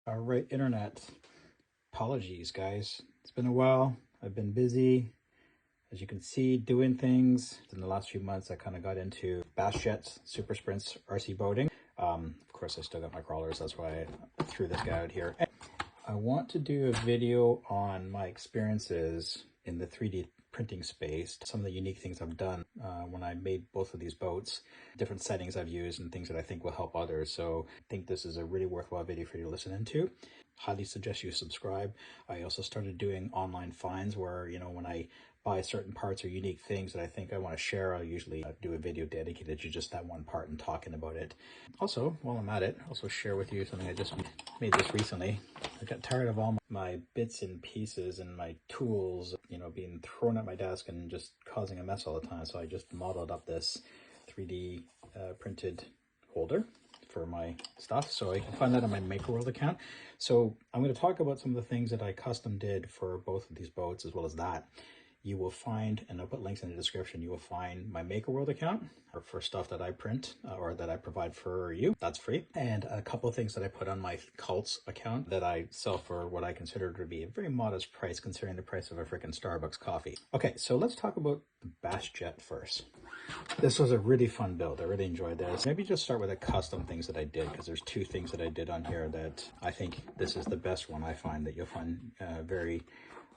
All right, internet. Apologies, guys. It's been a while. I've been busy, as you can see, doing things. In the last few months, I kind of got into bass jets, super sprints, RC boating. Of course, I still got my crawlers. That's why I threw this guy out here. I want to do a video on my experiences in the 3D printing space, some of the unique things I've done when I made both of these boats, different settings I've used and things that I think will help others. So I think this is a really worthwhile video for you to listen into. Highly suggest you subscribe. I also started doing online finds where, you know, when I buy certain parts or unique things that I think I want to share, I'll usually do a video dedicated to just that one part and talking about it. Also, while I'm at it, also share with you something I just made this recently. I got tired of all my bits and pieces and my tools, you know, being thrown at my desk and just causing a mess all the time. So I just modeled up this 3D printed holder for my stuff. So I can find that on my MakerWorld account. So I'm going to talk about some of the things that I custom did for both of these boats, as well as that. You will find, and I'll put links in the description, you will find my MakerWorld account or for stuff that I print or that I provide for you. That's free. And a couple of things that I put on my Cults account that I sell for what I consider to be a very modest price considering the price of a freaking Starbucks coffee. Okay, so let's talk about the Bass Jet first. This was a really fun build. I really enjoyed this. Maybe just start with the custom things that I did, because there's two things that I did on here that I think this is the best one I find that you'll find very,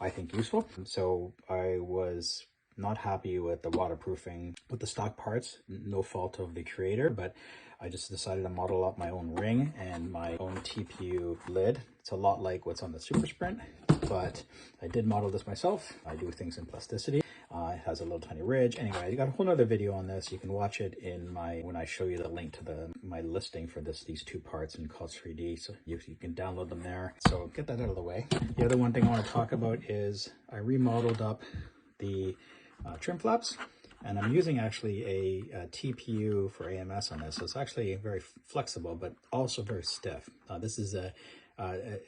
I think, useful. So I was not happy with the waterproofing with the stock parts, no fault of the creator, but I just decided to model up my own ring and my own TPU lid. It's a lot like what's on the Supersprint, but I did model this myself. I do things in plasticity. It has a little tiny ridge. Anyway, I got a whole other video on this. You can watch it in my, when I show you the link to my listing for these two parts in Cults 3D. So you can download them there. So get that out of the way. The other one thing I want to talk about is I remodeled up the trim flaps, and I'm using actually a TPU for AMS on this. So it's actually very flexible, but also very stiff. This is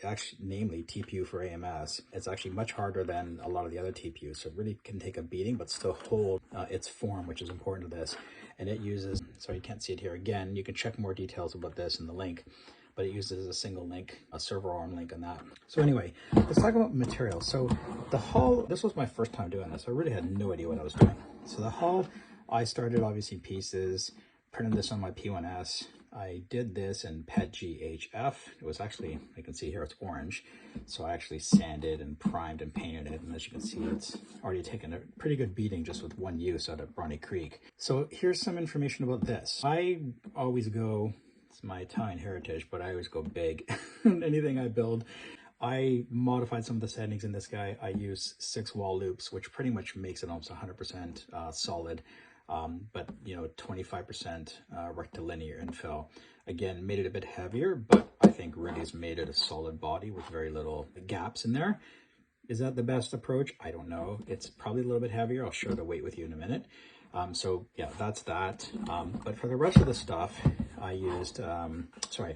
actually, namely TPU for AMS. It's actually much harder than a lot of the other TPUs, so it really can take a beating but still hold its form, which is important to this. And it uses, sorry you can't see it here again, you can check more details about this in the link, but it uses a single link, a servo arm link on that. So anyway, let's talk about materials. So the hull, this was my first time doing this. I really had no idea what I was doing. So the hull, I started obviously pieces, printed this on my P1S. I did this in PETG HF. It was actually, you can see here, it's orange. So I actually sanded and primed and painted it. And as you can see, it's already taken a pretty good beating just with one use out of Bronny Creek. So here's some information about this. I always go, it's my Italian heritage, but I always go big. Anything I build, I modified some of the settings in this guy. I use 6 wall loops, which pretty much makes it almost 100% solid. But you know, 25% rectilinear infill. Again, made it a bit heavier, but I think really has made it a solid body with very little gaps in there. Is that the best approach? I don't know. It's probably a little bit heavier. I'll share the weight with you in a minute. So yeah, that's that. But for the rest of the stuff, I used, I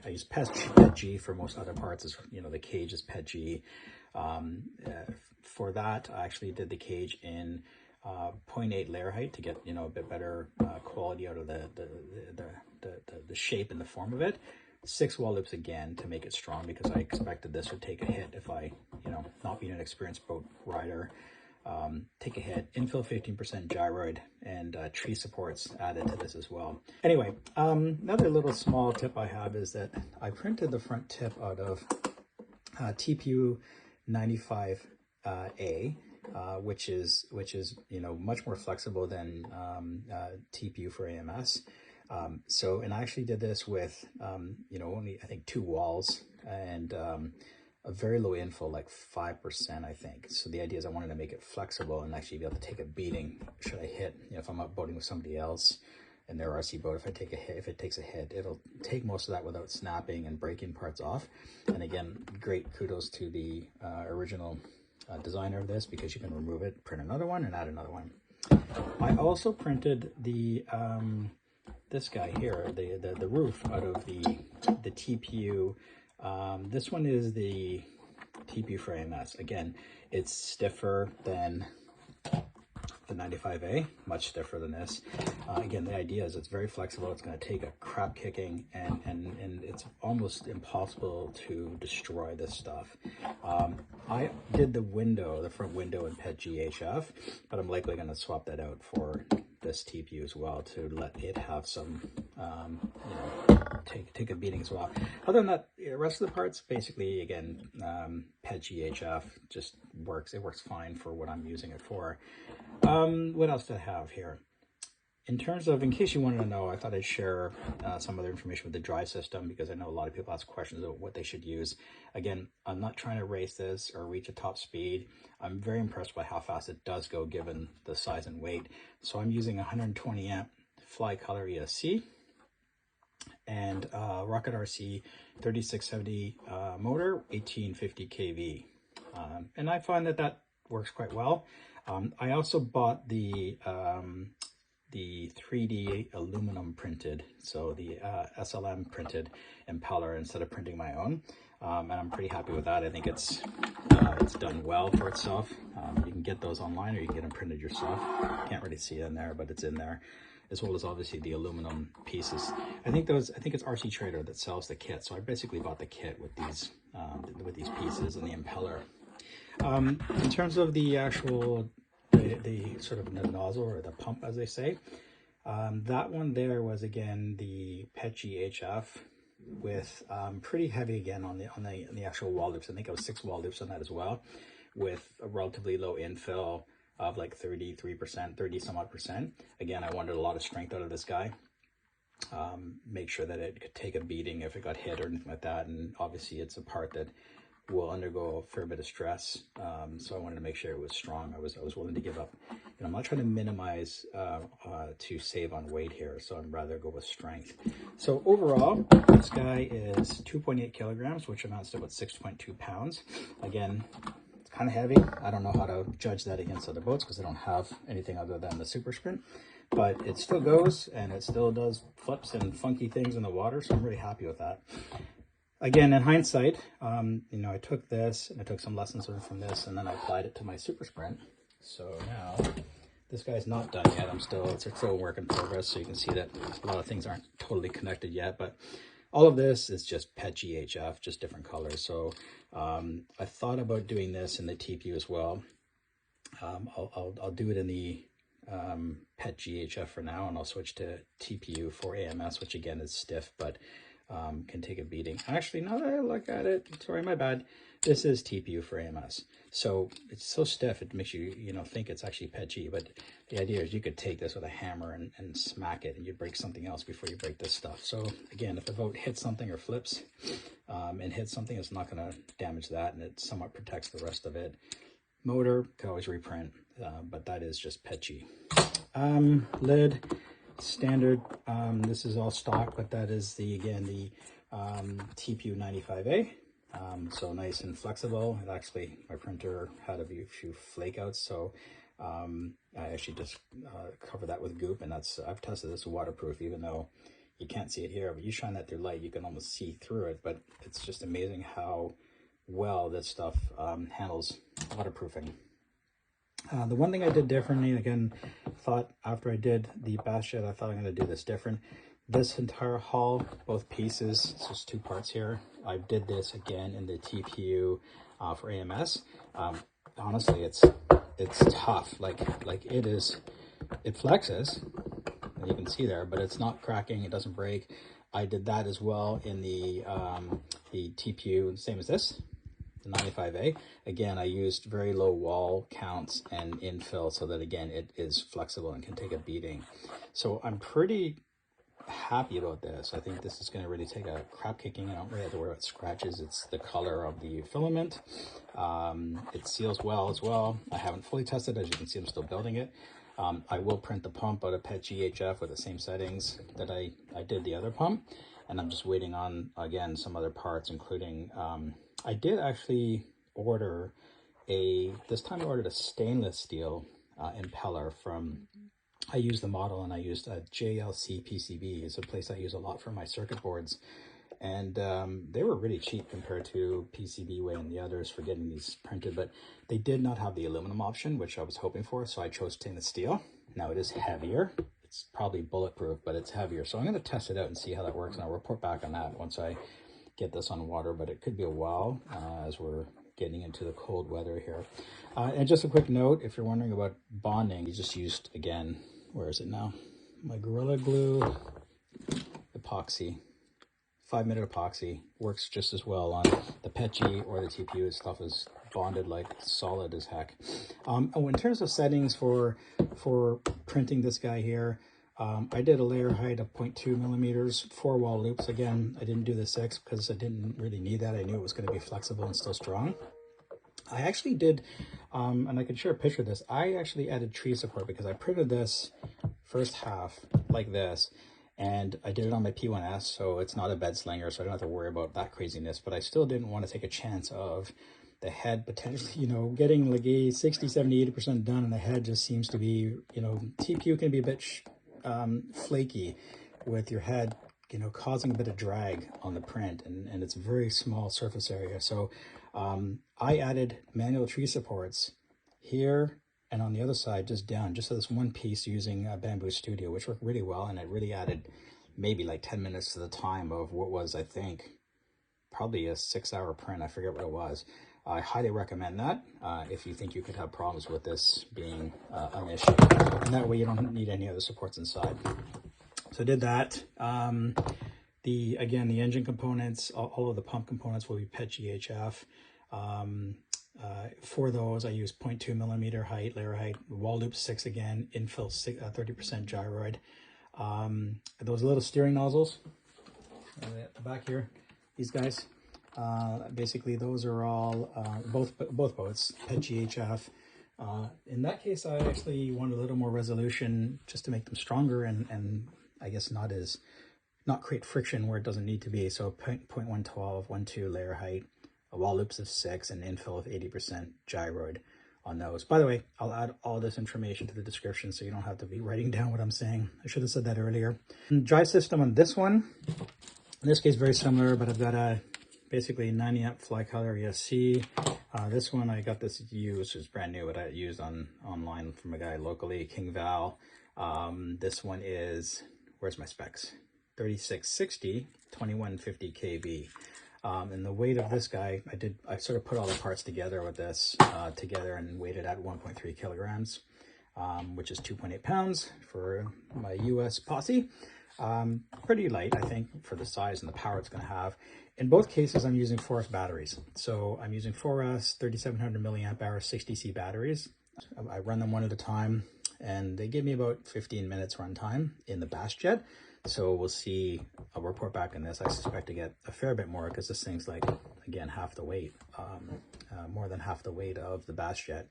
used PETG for most other parts. Is, you know, the cage is PETG. For that, I actually did the cage in 0.8 layer height to get, you know, a bit better quality out of the shape and the form of it. 6 wall loops again to make it strong, because I expected this would take a hit if I, you know, not being an experienced boat rider, take a hit. Infill 15% gyroid and tree supports added to this as well. Anyway, another little small tip I have is that I printed the front tip out of TPU 95A. Which is you know, much more flexible than TPU for AMS. So, and I actually did this with you know, only I think 2 walls and a very low infill, like 5% I think. So the idea is I wanted to make it flexible and actually be able to take a beating should I hit, you know, if I'm out boating with somebody else in their RC boat. If I take a hit, if it takes a hit, it'll take most of that without snapping and breaking parts off. And again, great kudos to the original designer of this, because you can remove it, print another one, and add another one. I also printed the this guy here, the roof out of the TPU. This one is the TPU for AMS. Again, it's stiffer than the 95A, much stiffer than this. Again, the idea is it's very flexible. It's going to take a crap kicking, and it's almost impossible to destroy this stuff. I did the front window in PETG HF, but I'm likely going to swap that out for this TPU as well to let it have some, take a beating as well. Other than that, the rest of the parts, basically, again, PETG HF just works. It works fine for what I'm using it for. What else do I have here? In terms of, in case you wanted to know, I thought I'd share some other information with the dry system, because I know a lot of people ask questions about what they should use. Again, I'm not trying to race this or reach a top speed. I'm very impressed by how fast it does go given the size and weight. So I'm using 120 amp Flycolor ESC and Rocket RC 3670 motor, 1850 kV. And I find that works quite well. I also bought the 3D aluminum printed, so the SLM printed impeller instead of printing my own, and I'm pretty happy with that. I think it's done well for itself. You can get those online, or you can get them printed yourself. Can't really see it in there, but it's in there, as well as obviously the aluminum pieces. I think it's RC Trader that sells the kit, so I basically bought the kit with these pieces and the impeller. In terms of the actual the sort of the nozzle, or the pump as they say, that one there was again the PETG HF with pretty heavy again on the actual wall loops. I think it was 6 wall loops on that as well, with a relatively low infill of like 33%, 30 some odd percent. Again, I wanted a lot of strength out of this guy. Make sure that it could take a beating if it got hit or anything like that, and obviously it's a part that will undergo a fair bit of stress, so I wanted to make sure it was strong. I was willing to give up. I'm not trying to minimize to save on weight here, so I'd rather go with strength. So overall, this guy is 2.8 kilograms, which amounts to about 6.2 pounds. Again, it's kind of heavy. I don't know how to judge that against other boats because I don't have anything other than the Supersprint, but it still goes, and it still does flips and funky things in the water, so I'm really happy with that. Again, in hindsight, I took this and I took some lessons from this, and then I applied it to my Supersprint. So now this guy's not done yet. It's still a work in progress. So you can see that a lot of things aren't totally connected yet, but all of this is just PETG HF, just different colors. So I thought about doing this in the TPU as well. I'll do it in the PETG HF for now, and I'll switch to TPU for AMS, which again is stiff, but can take a beating. Actually, now that I look at it, sorry, my bad. This is TPU for AMS. So it's so stiff, it makes you, think it's actually PETG. But the idea is you could take this with a hammer and smack it, and you'd break something else before you break this stuff. So again, if the boat hits something or flips and hits something, it's not going to damage that, and it somewhat protects the rest of it. Motor, could always reprint, but that is just PETG. Lid. Standard, this is all stock, but that is the TPU 95A, so nice and flexible. And actually, my printer had a few flake outs, so I actually just cover that with goop, and I've tested this waterproof, even though you can't see it here, but you shine that through light, you can almost see through it. But it's just amazing how well this stuff handles waterproofing. The one thing I did differently, again, thought after I did the bass shed, I thought I'm going to do this different. This entire hull, both pieces, it's just 2 parts here. I did this again in the TPU for AMS. Honestly, it's tough. Like it flexes, and you can see there, but it's not cracking. It doesn't break. I did that as well in the TPU, same as this. 95A. Again, I used very low wall counts and infill so that, again, it is flexible and can take a beating. So I'm pretty happy about this. I think this is going to really take a crap kicking. I don't really have to worry about scratches. It's the color of the filament. It seals well as well. I haven't fully tested. As you can see, I'm still building it. I will print the pump out of PETG HF with the same settings that I did the other pump. And I'm just waiting on, again, some other parts, including... I did actually order this time I ordered a stainless steel impeller from, I used the model, and I used a JLC PCB. It's a place I use a lot for my circuit boards. And they were really cheap compared to PCBWay and the others for getting these printed, but they did not have the aluminum option, which I was hoping for, so I chose stainless steel. Now it is heavier. It's probably bulletproof, but it's heavier. So I'm going to test it out and see how that works, and I'll report back on that once I get this on water, but it could be a while as we're getting into the cold weather here. And just a quick note, if you're wondering about bonding, you just used, again, where is it now? My Gorilla Glue epoxy. 5-minute epoxy works just as well on the PETG or the TPU. Stuff is bonded like solid as heck. Oh, in terms of settings for printing this guy here, I did a layer height of 0.2 millimeters, 4 wall loops. Again, I didn't do the 6 because I didn't really need that. I knew it was going to be flexible and still strong. I actually did, and I can share a picture of this, I actually added tree support because I printed this first half like this, and I did it on my P1S, so it's not a bed slinger, so I don't have to worry about that craziness, but I still didn't want to take a chance of the head potentially, you know, getting like a 60, 70, 80% done, and the head just seems to be, you know, TPU can be a bit flaky with your head, you know, causing a bit of drag on the print, and it's a very small surface area. So I added manual tree supports here and on the other side, just down, just so this one piece using Bamboo Studio, which worked really well, and it really added maybe like 10 minutes to the time of what was, I think, probably a 6-hour print. I forget what it was. I highly recommend that if you think you could have problems with this being an issue. And that way you don't need any other supports inside. So I did that. Again, the engine components, all of the pump components will be PETG HF. For those, I use 0.2 millimeter height, layer height, wall loop 6 again, Infill 30% gyroid. Those little steering nozzles at the back here, these guys, basically those are all, both boats, PETG HF. In that case, I actually wanted a little more resolution just to make them stronger and I guess not create friction where it doesn't need to be. So 0.112, 1.2 layer height, wall loops of 6, and infill of 80% gyroid on those. By the way, I'll add all this information to the description so you don't have to be writing down what I'm saying. I should have said that earlier. Drive system on this one, in this case, very similar, but I've got a basically 90 amp Flycolor ESC. This one I got this used, it's brand new, but I used online from a guy locally, King Val. This one is, where's my specs? 3660, 2150 kV. And the weight of this guy, I sort of put all the parts together with this together and weighed it at 1.3 kilograms, which is 2.8 pounds for my US posse. Pretty light, I think, for the size and the power it's going to have. In both cases, I'm using 4S batteries. So I'm using 4S 3700 milliamp hour 60C batteries. I run them one at a time, and they give me about 15 minutes run time in the Bass Jet. So we'll see, I'll report back on this. I suspect to get a fair bit more because this thing's like, again, half the weight, more than half the weight of the Bass Jet.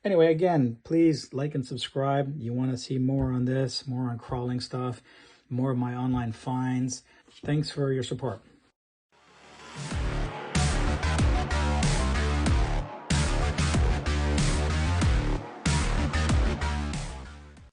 Anyway, again, please like and subscribe. You want to see more on this, more on crawling stuff, more of my online finds. Thanks for your support.